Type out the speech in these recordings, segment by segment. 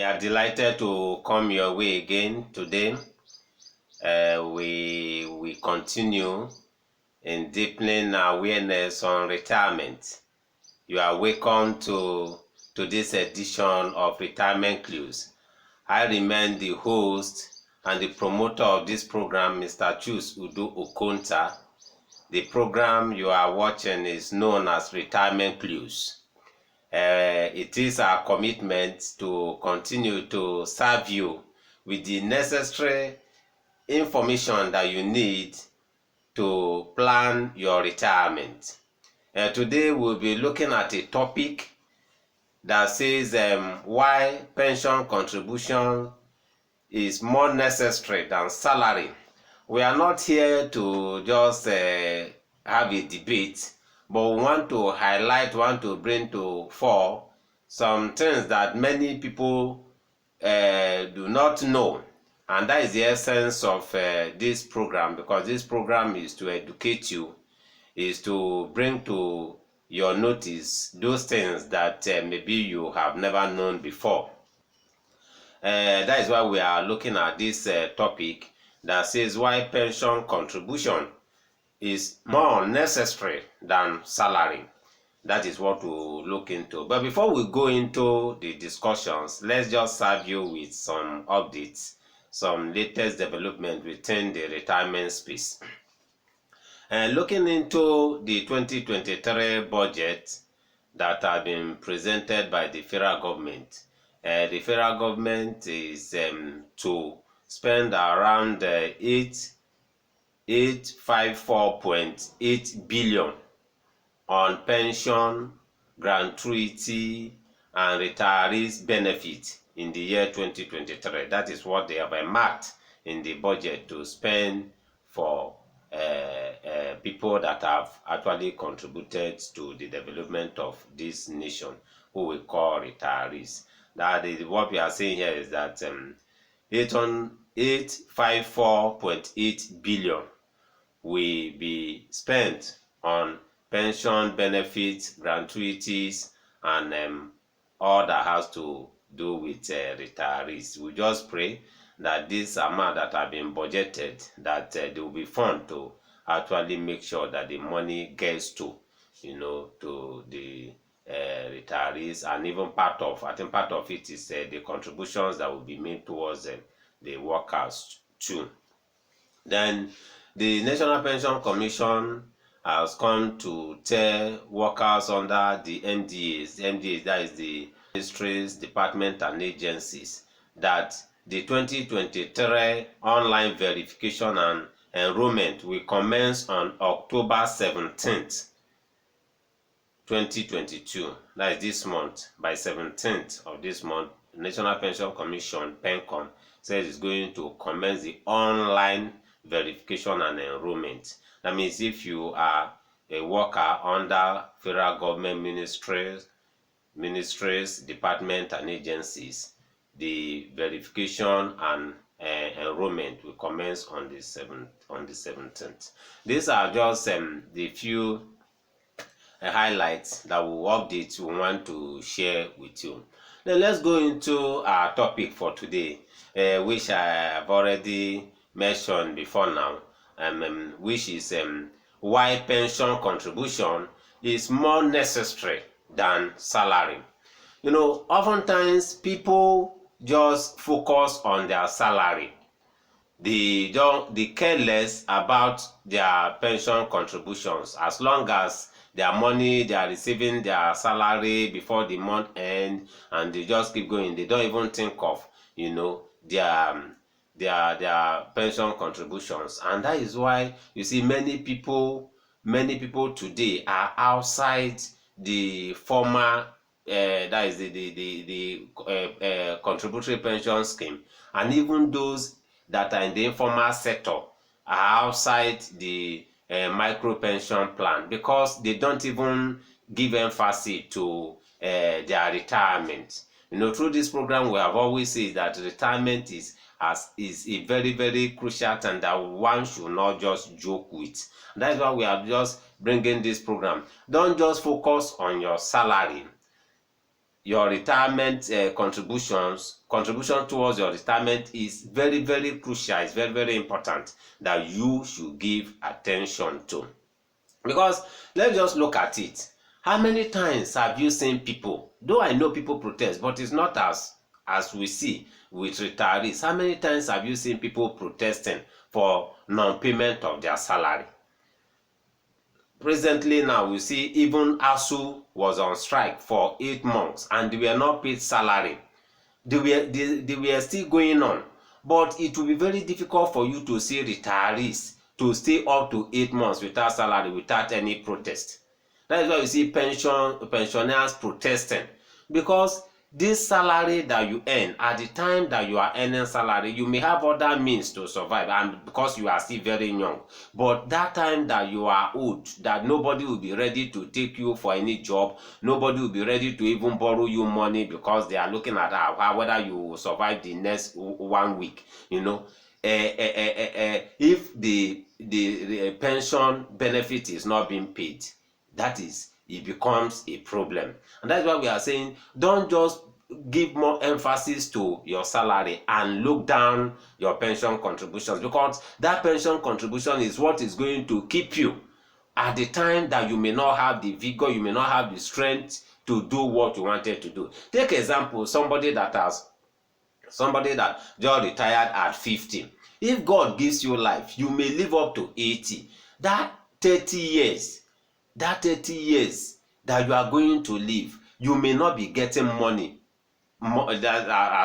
are delighted to come your way again today. We continue in deepening awareness on retirement. You are welcome to this edition of Retirement Clues. I remain the host and the promoter of this program, Mr. Chus Udo Okonta. The program you are watching is known as Retirement Clues. It is our commitment to continue to serve you with the necessary information that you need to plan your retirement. Today we'll be looking at a topic that says why pension contribution is more necessary than salary. We are not here to just have a debate, but we want to bring to fore some things that many people do not know. And that is the essence of this program, because this program is to educate you, is to bring to your notice those things that maybe you have never known before. That is why we are looking at this topic that says why pension contribution is more necessary than salary. That is what we'll look into. But before we go into the discussions, let's just serve you with some updates, some latest development within the retirement space. Looking into the 2023 budget that have been presented by the federal government, the federal government is to spend around 854.8 billion on pension, gratuity, and retirees benefit in the year 2023. That is what they have marked in the budget to spend for people that have actually contributed to the development of this nation, who we call retirees. That is what we are saying here, is that 854.8 billion will be spent on pension benefits, gratuities, and all that has to do with retirees. We just pray that this amount that have been budgeted, that they will be fund to actually make sure that the money gets to the retirees, and even part of it is the contributions that will be made towards the workers too. Then the National Pension Commission has come to tell workers under the MDAs, that is the ministries, departments, and agencies, that the 2023 online verification and enrollment will commence on October 17th, 2022. That is this month. By 17th of this month, National Pension Commission, PENCOM, says it's going to commence the online verification and enrollment. That means if you are a worker under federal government ministries, departments, and agencies, the verification and enrollment will commence on the 17th. These are just the few highlights that we want to share with you. Then let's go into our topic for today, which I have already mentioned before now, which is why pension contribution is more necessary than salary. Oftentimes people just focus on their salary. They care less about their pension contributions. As long as their money, they are receiving their salary before the month end, and they just keep going. They don't even think of their pension contributions. And that is why you see many people today are outside the former that is the contributory pension scheme, and even those that are in the informal sector are outside the micro pension plan, because they don't even give emphasis to their retirement. Through this program, we have always said that retirement is a very, very crucial thing that one should not just joke with. That's why we are just bringing this program. Don't just focus on your salary. your retirement contribution towards your retirement is very, very crucial. It's very, very important that you should give attention to. Because let's just look at it. How many times have you seen people, though I know people protest, but it's not as we see with retirees. How many times have you seen people protesting for non-payment of their salary? Presently now, we see even ASU was on strike for 8 months and they were not paid salary. They were still going on. But it will be very difficult for you to see retirees to stay up to 8 months without salary, without any protest. That is why you see pensioners protesting, because this salary that you earn, at the time that you are earning salary, you may have other means to survive, and because you are still very young. But that time that you are old, that nobody will be ready to take you for any job, nobody will be ready to even borrow you money, because they are looking at how whether you will survive the next 1 week. If the pension benefit is not being paid, that is, it becomes a problem. And that's why we are saying, don't just give more emphasis to your salary and look down your pension contributions, because that pension contribution is what is going to keep you at the time that you may not have the vigor, you may not have the strength to do what you wanted to do. Take example, somebody that just retired at 50. If God gives you life, you may live up to 80. That 30 years that you are going to live, you may not be getting money,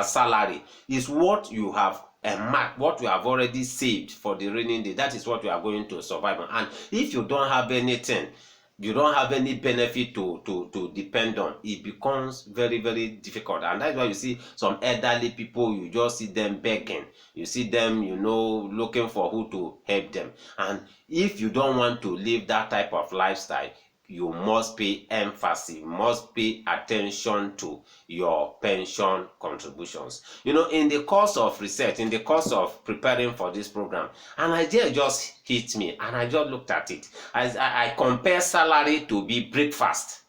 salary is what you have marked, what you have already saved for the rainy day. That is what you are going to survive on. And if you don't have anything, you don't have any benefit to depend on, it becomes very, very difficult. And that's why you see some elderly people, you just see them begging, you see them looking for who to help them. And if you don't want to live that type of lifestyle, you must pay emphasis, you must pay attention to your pension contributions. In the course of research, in the course of preparing for this program, an idea just hit me, and I just looked at it. I compare salary to be breakfast.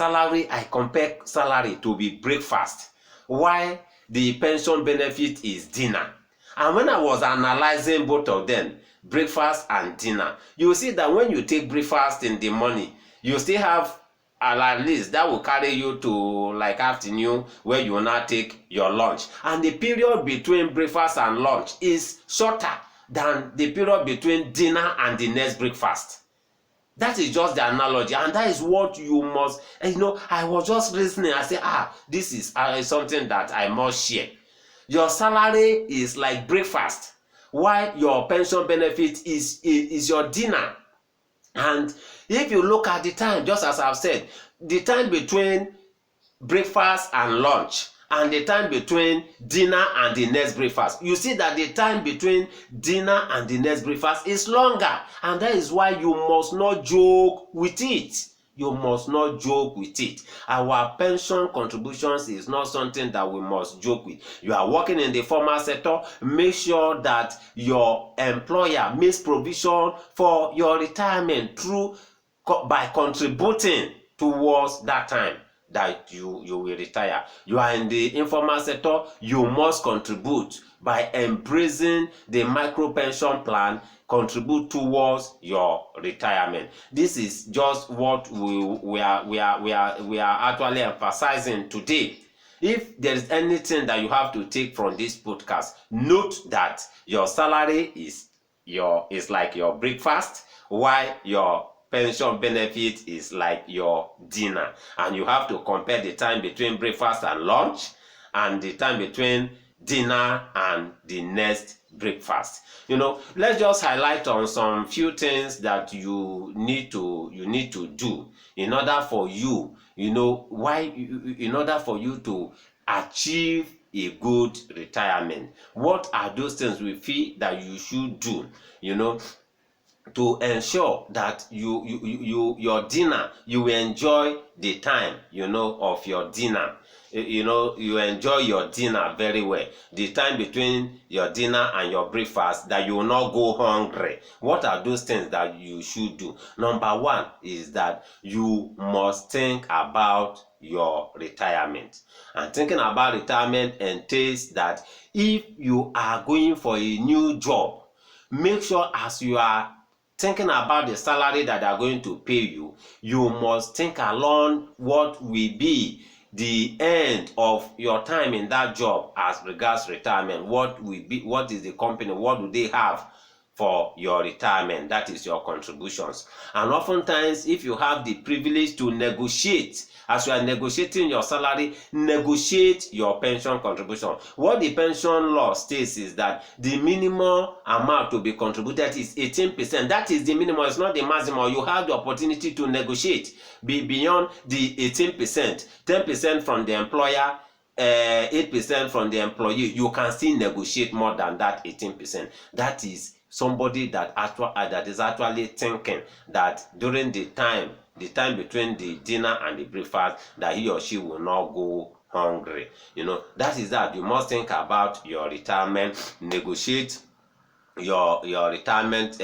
I compare salary to be breakfast, while the pension benefit is dinner. And when I was analyzing both of them, breakfast and dinner, you will see that when you take breakfast in the morning, you still have at least that will carry you to like afternoon, where you will now take your lunch. And the period between breakfast and lunch is shorter than the period between dinner and the next breakfast. That is just the analogy, and that is what you must. I was just listening. I said, this is something that I must share. Your salary is like breakfast, while your pension benefit is your dinner. And if you look at the time, just as I've said, the time between breakfast and lunch and the time between dinner and the next breakfast, you see that the time between dinner and the next breakfast is longer. And that is why you must not joke with it. You must not joke with it. Our pension contributions is not something that we must joke with. You are working in the formal sector, make sure that your employer makes provision for your retirement by contributing towards that time that you will retire. You are in the informal sector, you must contribute by embracing the micro pension plan. Contribute towards your retirement. This is just what we are actually emphasizing today. If there is anything that you have to take from this podcast, note that your salary is like your breakfast, while your pension benefit is like your dinner. And you have to compare the time between breakfast and lunch and the time between dinner and the next breakfast. Let's just highlight on some few things that you need to do in order for you, in order for you to achieve a good retirement. What are those things we feel that you should do, to ensure that your dinner, you will enjoy the time, of your dinner. You enjoy your dinner very well. The time between your dinner and your breakfast, that you will not go hungry. What are those things that you should do? Number one is that you must think about your retirement. And thinking about retirement entails that if you are going for a new job, make sure as you are thinking about the salary that they are going to pay you, you must think along what will be the end of your time in that job as regards retirement. What is the company, what do they have for your retirement? That is your contributions. And oftentimes, if you have the privilege to negotiate, as you are negotiating your salary, negotiate your pension contribution. What the pension law states is that the minimum amount to be contributed is 18%. That is the minimum, it's not the maximum. You have the opportunity to negotiate beyond the 18%, 10% from the employer, 8% from the employee. You can still negotiate more than that 18%. That is somebody that is actually thinking that during the time between the dinner and the breakfast, that he or she will not go hungry. That is that. You must think about your retirement, negotiate your retirement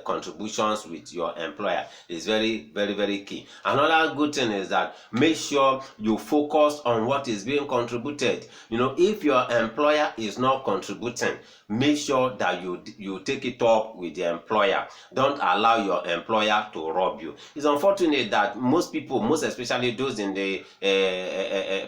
contributions with your employer. Is very, very, very key. Another good thing is that make sure you focus on what is being contributed. If your employer is not contributing, make sure that you take it up with the employer. Don't allow your employer to rob you. It's unfortunate that most people, most especially those in the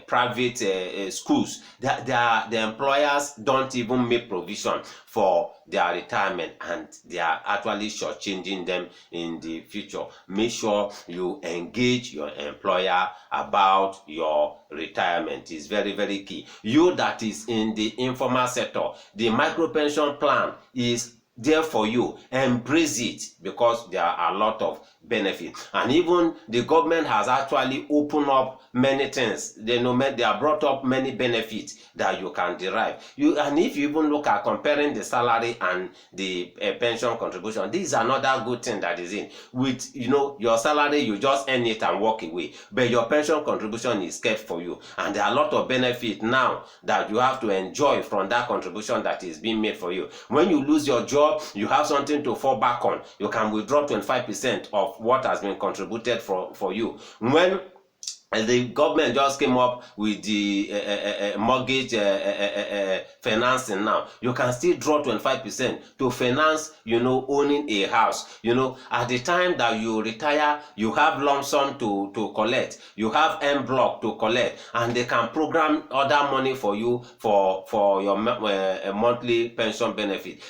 private schools, the employers don't even make provision for their retirement, and they are actually shortchanging them in the future. Make sure you engage your employer about your retirement. Is very, very key. You that is in the informal sector, the micro pension plan is there for you. Embrace it, because there are a lot of benefits. And even the government has actually opened up many things. They have brought up many benefits that you can derive. And if you even look at comparing the salary and the pension contribution, this is another good thing that is in. With your salary, you just earn it and walk away, but your pension contribution is kept for you, and there are a lot of benefits now that you have to enjoy from that contribution that is being made for you. When you lose your job, you have something to fall back on. You can withdraw 25% of what has been contributed for you. When the government just came up with the mortgage financing now, you can still draw 25% to finance, owning a house. At the time that you retire, you have lump sum to collect, you have en bloc to collect, and they can program other money for you for your monthly pension benefit.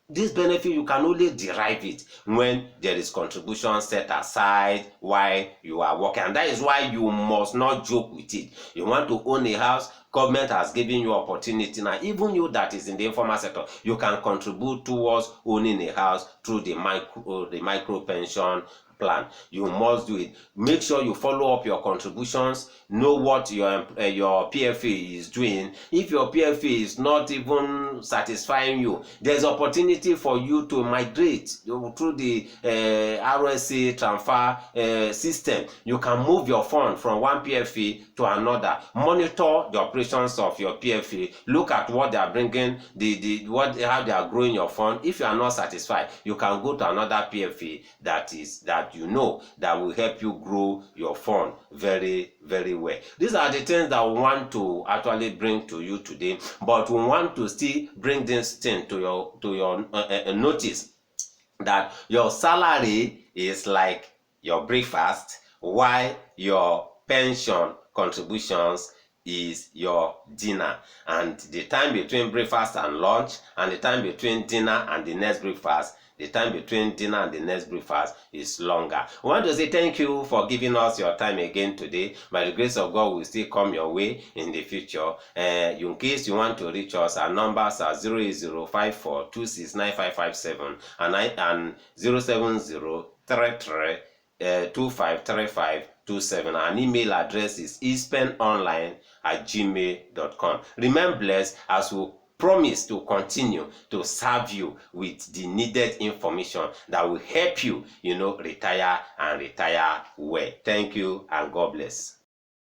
This benefit, you can only derive it when there is contribution set aside while you are working. And that is why you must not joke with it. You want to own a house, government has given you opportunity. Now, even you that is in the informal sector, you can contribute towards owning a house through the micro pension plan. You must do it. Make sure you follow up your contributions. Know what your PFA is doing. If your PFA is not even satisfying you, there's opportunity for you to migrate through the RSA transfer system. You can move your fund from one PFA to another. Monitor the operations of your PFA. Look at what they are bringing, how they are growing your fund. If you are not satisfied, you can go to another PFA that will help you grow your fund very, very well. These are the things that we want to actually bring to you today, but we want to still bring this thing to your notice, that your salary is like your breakfast, while your pension contributions is your dinner. And the time between breakfast and lunch, and the time between dinner and the next breakfast, the time between dinner and the next breakfast is longer. We want to say thank you for giving us your time again today. By the grace of God, will still come your way in the future. In case you want to reach us, our numbers are 08054269557 and 07033253527. Our email address is ispenonline@gmail.com. Remain blessed as we promise to continue to serve you with the needed information that will help you, retire and retire well. Thank you, and God bless.